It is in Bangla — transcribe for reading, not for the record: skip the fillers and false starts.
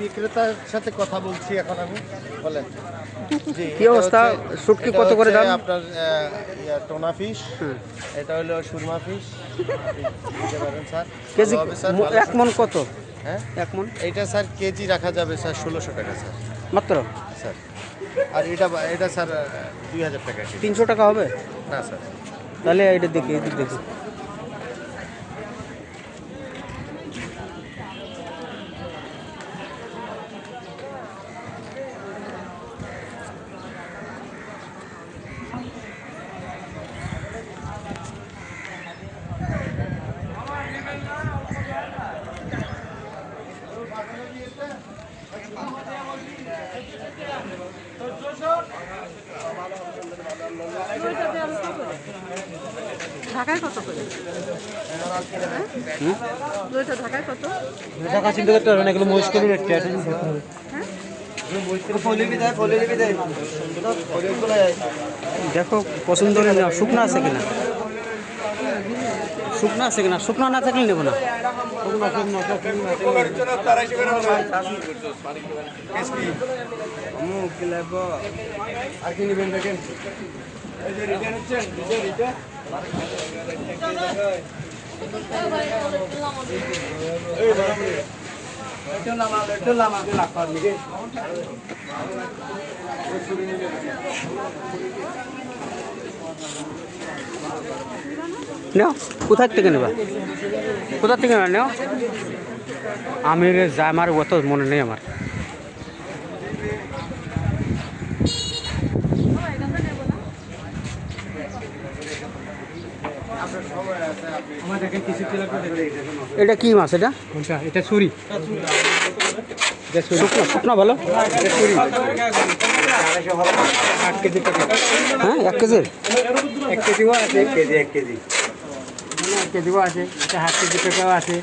বিক্রেতার সাথে কথা বলছি এখন আমি, বলেন। জি, কি অবস্থা? শুটকি কত করে দাম? আপনার টোনা ফিশ, এটা হলো সুরমা ফিশ, দিতে পারেন স্যার। কেজি ভালো হবে স্যার, ভালো এক মন কত? হ্যাঁ, এক মন এইটা স্যার কেজি রাখা যাবে স্যার 1600 টাকা স্যার। মাত্র স্যার আর এটা স্যার 2000 টাকা কেজি। 300 টাকা হবে? না স্যার। তাহলে এটা দেখি, এদিক দেখি। ঢাকায় কত করে? দুইটা ঢাকায় কত? টাকা চিন্তা করতে পারবেন, এগুলো মহিষ করে রেট আছে। দেখো পছন্দ হলে নাও। শুকনো আছে কিনা, শুকনো আছে কিনা, শুকনো না থাকলে নেবো না। আর কি নেবেন দেখেন। নেও, কোথার থেকে নেবা? কোথার থেকে নেবা? নেও। আমি যা আমার অত মনে নেই আমার। এটা কি মাছ? এটা এটা ছুরি, শুকনো, শুকনো ভালো। 8 কেজি টাকা। হ্যাঁ, 1 কেজির 1 কেজিও আছে, 1 কেজি 1 কেজি 1 কেজিও আছে, এটা 8 কেজি টাকাও আছে।